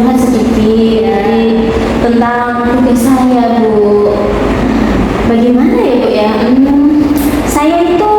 curhat sedikit tentang tugas saya, Bu. Bagaimana ya, Bu ya? Saya itu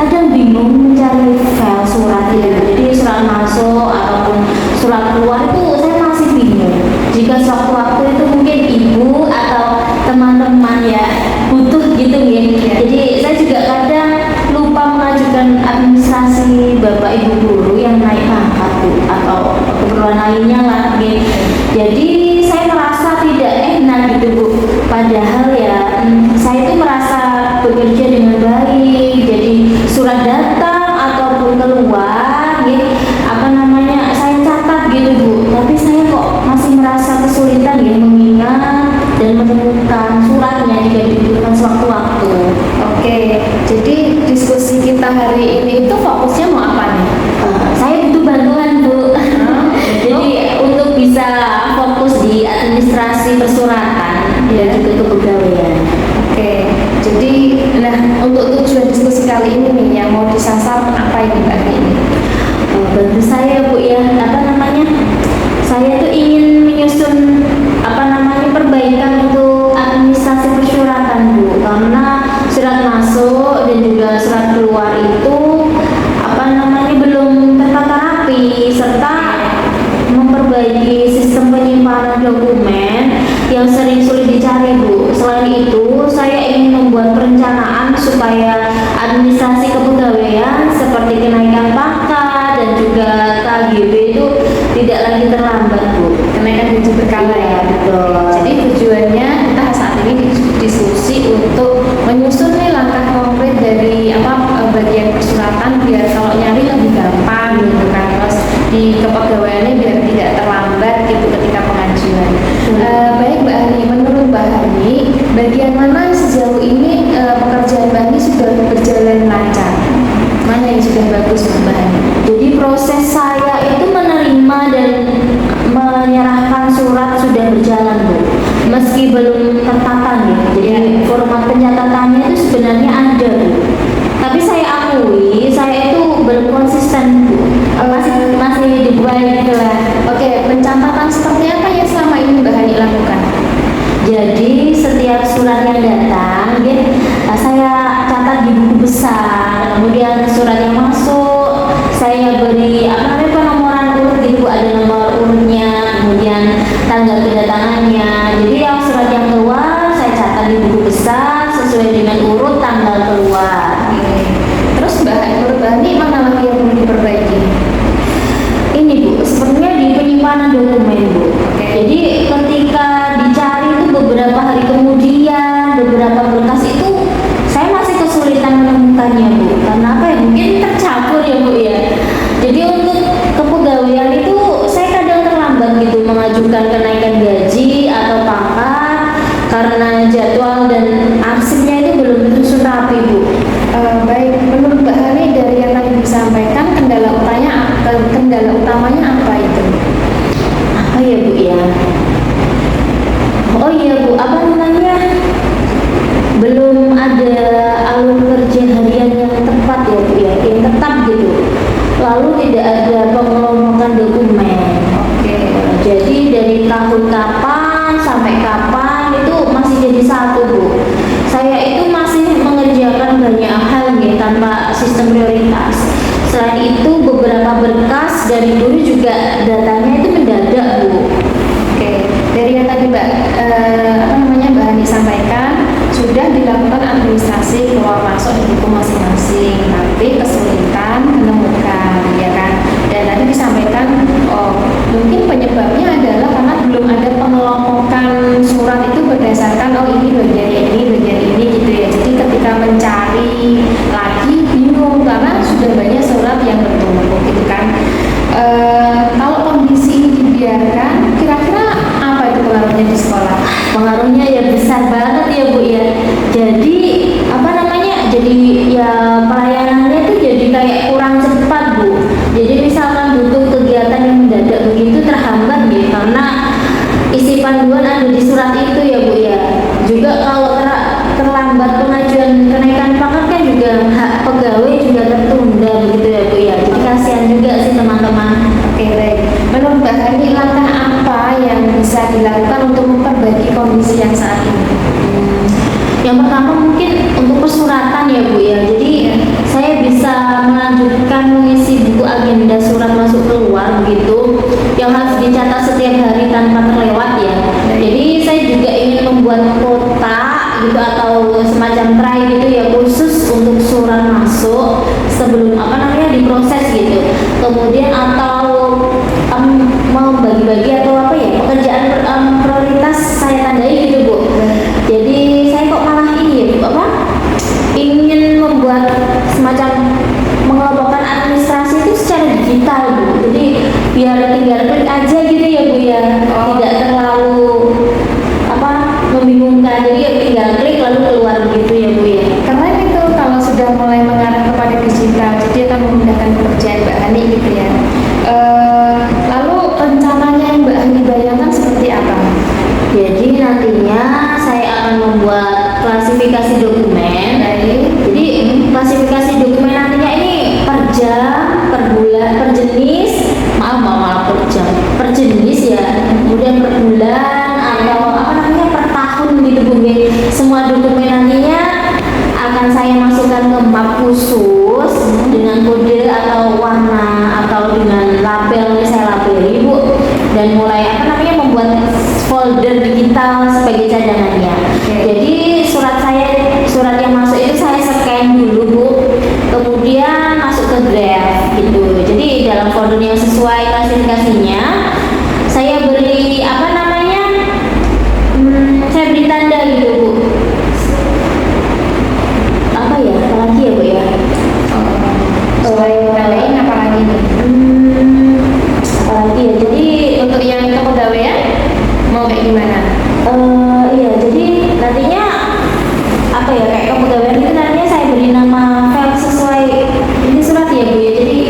kadang bingung mencari file surat ya. Jadi surat masuk ataupun surat keluar itu saya masih bingung. Jika sewaktu-waktu itu mungkin ibu atau teman-teman ya butuh gitu ya. Jadi saya juga kadang lupa mengajukan administrasi bapak ibu guru yang naik pangkat, Bu, atau keperluan lainnya lah gitu. Jadi saya merasa tidak enak gitu, Bu. Padahal ya saya itu merasa bekerja dengan baik. Jadi surat datang ataupun keluar gitu, saya catat gitu, Bu. Tapi saya kok masih merasa kesulitan ya mengingat dan menemukan suratnya jika dibutuhkan sewaktu-waktu. Oke, jadi diskusi kita hari ini itu fokusnya mau apa nih? Saya butuh bantuan, Bu. Jadi untuk bisa fokus di administrasi persuratan dan juga kepegawaian. Oke, jadi untuk tujuan diskusi kali ini nih yang mau disasar apa ini Mbak ini? Bantu saya, Bu ya, saya tuh ingin menyusun perbaikan untuk administrasi persuratan, Bu, karena surat masuk dan juga surat keluar itu belum tertata rapi, serta memperbaiki sistem penyimpanan dokumen yang sering sulit dicari, Bu. Selain itu, saya ingin membuat perencanaan supaya administrasi kepegawaian seperti kenaikan pangkat dan juga KGB itu tidak lagi terlambat, Bu. Kenaikan gaji berkala ya, betul. Jadi tujuannya kita saat ini diskusi untuk menyusun nih langkah konkret dari bagian persuratan biar kalau nyari lebih gampang gitu kan, terus di kepegawaiannya biar tidak terlambat gitu ketika pengajuan. Baik Mbak Hani, menurut Mbak Hani, bagian mana sejauh ini pekerjaan Mbak Hani sudah berjalan lancar? Mana yang sudah bagus Mbak Hani? Jadi proses saya itu menerima dan menyerahkan surat sudah berjalan, Bu, meski belum tertata gitu. Jadi format pencatatannya itu sebenarnya ada, Bu, tapi saya akui saya itu belum konsisten, Bu. Masih dibuat gitu lah. Oke, pencatatan seperti apa yang selama ini Mbak Hani lakukan? Jadi setiap surat yang datang saya catat di buku besar, kemudian surat yang masuk saya beri penomoran urut gitu, ada nomor urutnya, kemudian tanggal kedatangannya. Jadi yang surat yang keluar saya catat di buku besar sesuai dengan urut tanggal keluar. Terus menurut Mbak Hani mana lagi yang perlu diperbaiki? Ini, Bu, sepertinya di penyimpanan dokumen, Bu. Jadi ketika dicari itu beberapa hari kemudian beberapa berkas itu saya masih kesulitan menemukannya, Bu. Karena apa ya? Mungkin tercampur ya, Bu ya. Jadi untuk kepegawaian itu saya kadang terlambat gitu mengajukan kenaikan gaji atau pangkat karena jadwal dan arsipnya itu belum tersusun rapi, Bu. Baik, menurut Mbak Hani dari yang tadi disampaikan kendala utamanya apa itu? Apa ya, Bu ya? Oh iya, Bu, belum ada alur kerja harian yang tepat ya, Bu ya, yang tetap gitu. Lalu tidak ada pengelompokan dokumen. Jadi dari tahun kapan sampai kapan itu masih jadi satu, Bu. Saya itu masih mengerjakan banyak hal ya tanpa sistem prioritas. Selain itu beberapa berkas dari dulu juga datanya itu mendadak, Bu. Dari yang tadi Mbak Hani sampaikan sudah dilakukan administrasi keluar masuk di buku masing-masing, tapi kesulitan menemukan, ya kan? Dan tadi disampaikan mungkin penyebabnya adalah karena belum ada pengelompokan surat itu berdasarkan ini bagian ini gitu ya. Jadi ketika mencari lagi bingung karena sudah banyak surat yang bertumpuk gitu kan. Kalau kondisi ini dibiarkan, kira-kira apa itu pengaruhnya di sekolah? Pengaruhnya ya besar banget ya, Bu ya. Jadi jadi ya pelayanannya itu jadi kayak kurang cepat, Bu. Jadi misalkan butuh kegiatan yang mendadak begitu terhambat ya, karena isi panduan ada di surat itu ya, Bu ya. Juga kalau terlambat pengajuan kenaikan pangkat kan juga hak pegawai juga tertunda begitu ya, Bu ya. Jadi kasihan juga sih teman-teman. Baik. Menurut Mbak Hani langkah apa bisa dilakukan untuk memperbaiki kondisi yang saat ini? Yang pertama mungkin untuk persuratan ya Bu ya. Jadi saya bisa melanjutkan mengisi buku agenda surat masuk keluar begitu, yang harus dicatat setiap hari tanpa terlewat ya. Jadi saya juga ingin membuat kotak gitu atau semacam tray gitu ya, khusus untuk surat masuk sebelum diproses gitu. Kemudian atau mau bagi-bagi atau pekerjaan prioritas saya tandai gitu Bu. Jadi saya kok malah ini ya ingin membuat semacam mengelompokkan administrasi itu secara digital Bu. Jadi biar tinggal klik aja gitu ya Bu ya, tidak terlalu membingungkan. Jadi ya tinggal klik lalu keluar begitu ya Bu ya. Karena itu kalau sudah mulai mengarah kepada digital, jadi akan memudahkan pekerjaan Mbak Hani gitu ya. Lalu rencananya yang Mbak Hani bayangkan seperti apa? Jadi nantinya saya akan membuat klasifikasi dokumen. Jadi klasifikasi dokumen nantinya ini per jam, per bulan, per jenis, maaf per jam, per jenis ya. Kemudian per bulan atau per tahun gitu Bu. Semua dokumen nantinya akan saya masukkan ke map khusus dengan kode atau warna atau dengan label, saya labeli Bu, dan mulai membuat folder digital sebagai cadangannya. Jadi surat yang masuk itu saya scan dulu Bu, kemudian masuk ke draft gitu. Jadi dalam folder yang sesuai klasifikasinya saya beri saya beri tanda gitu Bu. Apalagi ya Bu ya? Selain tandain apalagi nih? Apalagi ya, jadi untuk yang kepegawaian mau kayak gimana? Iya, jadi nantinya kayak kepegawaian itu nantinya saya beri nama file sesuai ini surat ya Bu ya. Jadi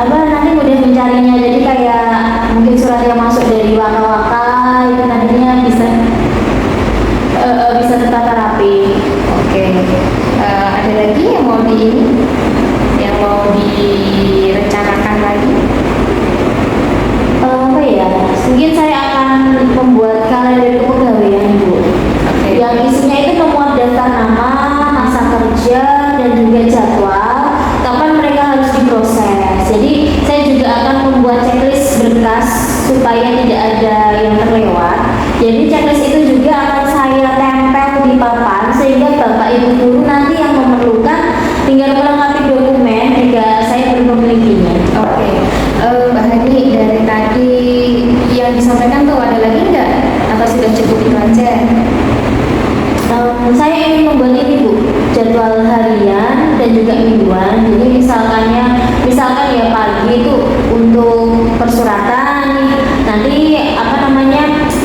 nanti mudah mencarinya. Jadi kayak mungkin surat yang masuk dari waka-waka itu nantinya bisa tertata rapi. Oke. Ada lagi yang mau direncanakan lagi? Mungkin saya akan membuat kalender kepegawaian Bu. Yang isinya itu memuat daftar nama, masa kerja, dan juga jadwal kapan mereka harus diproses. Jadi saya juga akan membuat checklist berkas supaya tidak ada yang terlewat. Jadi checklist itu juga akan saya tempel di papan sehingga Bapak Ibu guru nanti yang memerlukan tinggal melengkapi dokumen jika saya belum memilikinya. Oke. Mbak Hani, dari tadi yang disampaikan tuh ada lagi nggak? Atau sudah cukup itu aja? Saya ingin membuat ini Bu, jadwal harian dan juga mingguan. Jadi misalkan ya pagi itu untuk persuratan, nanti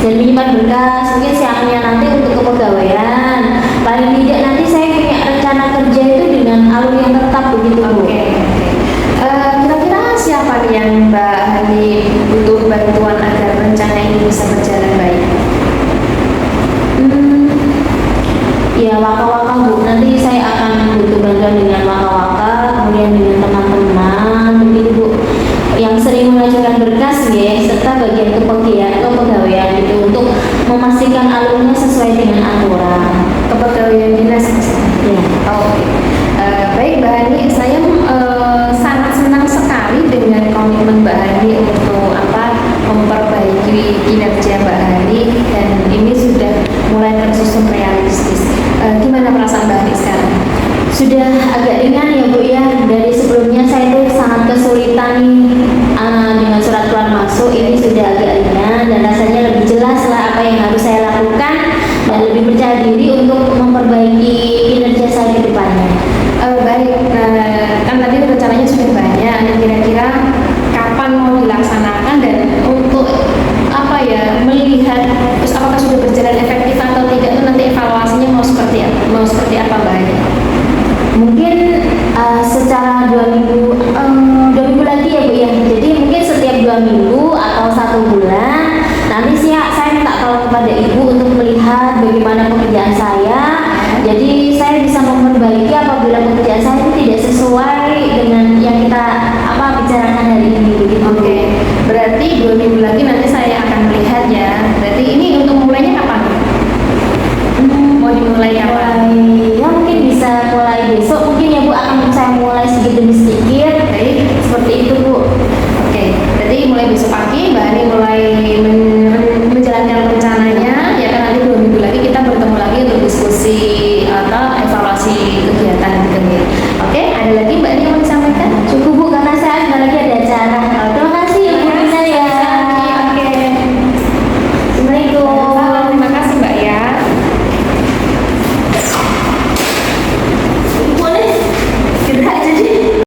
dan menyimpan berkas. Mungkin siangnya nanti untuk kepegawaian. Paling tidak nanti saya punya rencana kerja itu dengan alur yang tetap begitu Bu. Kira-kira siapa nih yang Mbak Hani butuh bantuan agar rencana ini bisa berjalan baik? Ya waka-waka Bu, nanti saya akan butuh bantuan dengan waka-waka, kemudian dengan teman-teman begitu Bu, yang sering mengajukan berkas ya, serta bagian kepegawaian gitu, untuk memastikan alurnya sesuai dengan aturan Kepegawaian dinas ya. Baik Mbak Hani, saya sangat senang sekali dengan komitmen Mbak Hani untuk memperbaiki kinerja Mbak Hani, dan ini sudah mulai tersusun realistis. Gimana perasaan Mbak Hani sekarang? Sudah agak ringan ya Bu ya. Dari sebelumnya saya tuh sangat kesulitan dengan surat keluar masuk. Ini sudah agak ringan dan rasanya lebih jelas lah apa yang harus saya lakukan, dan lebih percaya diri untuk memperbaiki kinerja saya ke depannya. Baik, kan tadi rencananya sudah banyak. Kira-kira kapan mau dilaksanakan, dan untuk melihat terus apakah sudah berjalan efektif atau tidak, itu nanti evaluasinya mau seperti apa Mbak Hani? Mungkin secara 2 minggu lagi ya Bu ya. Jadi mungkin setiap 2 minggu atau 1 bulan nanti saya minta tolong kepada Ibu untuk melihat bagaimana pekerjaan saya. Jadi saya bisa memperbaiki apabila pekerjaan saya itu tidak sesuai dengan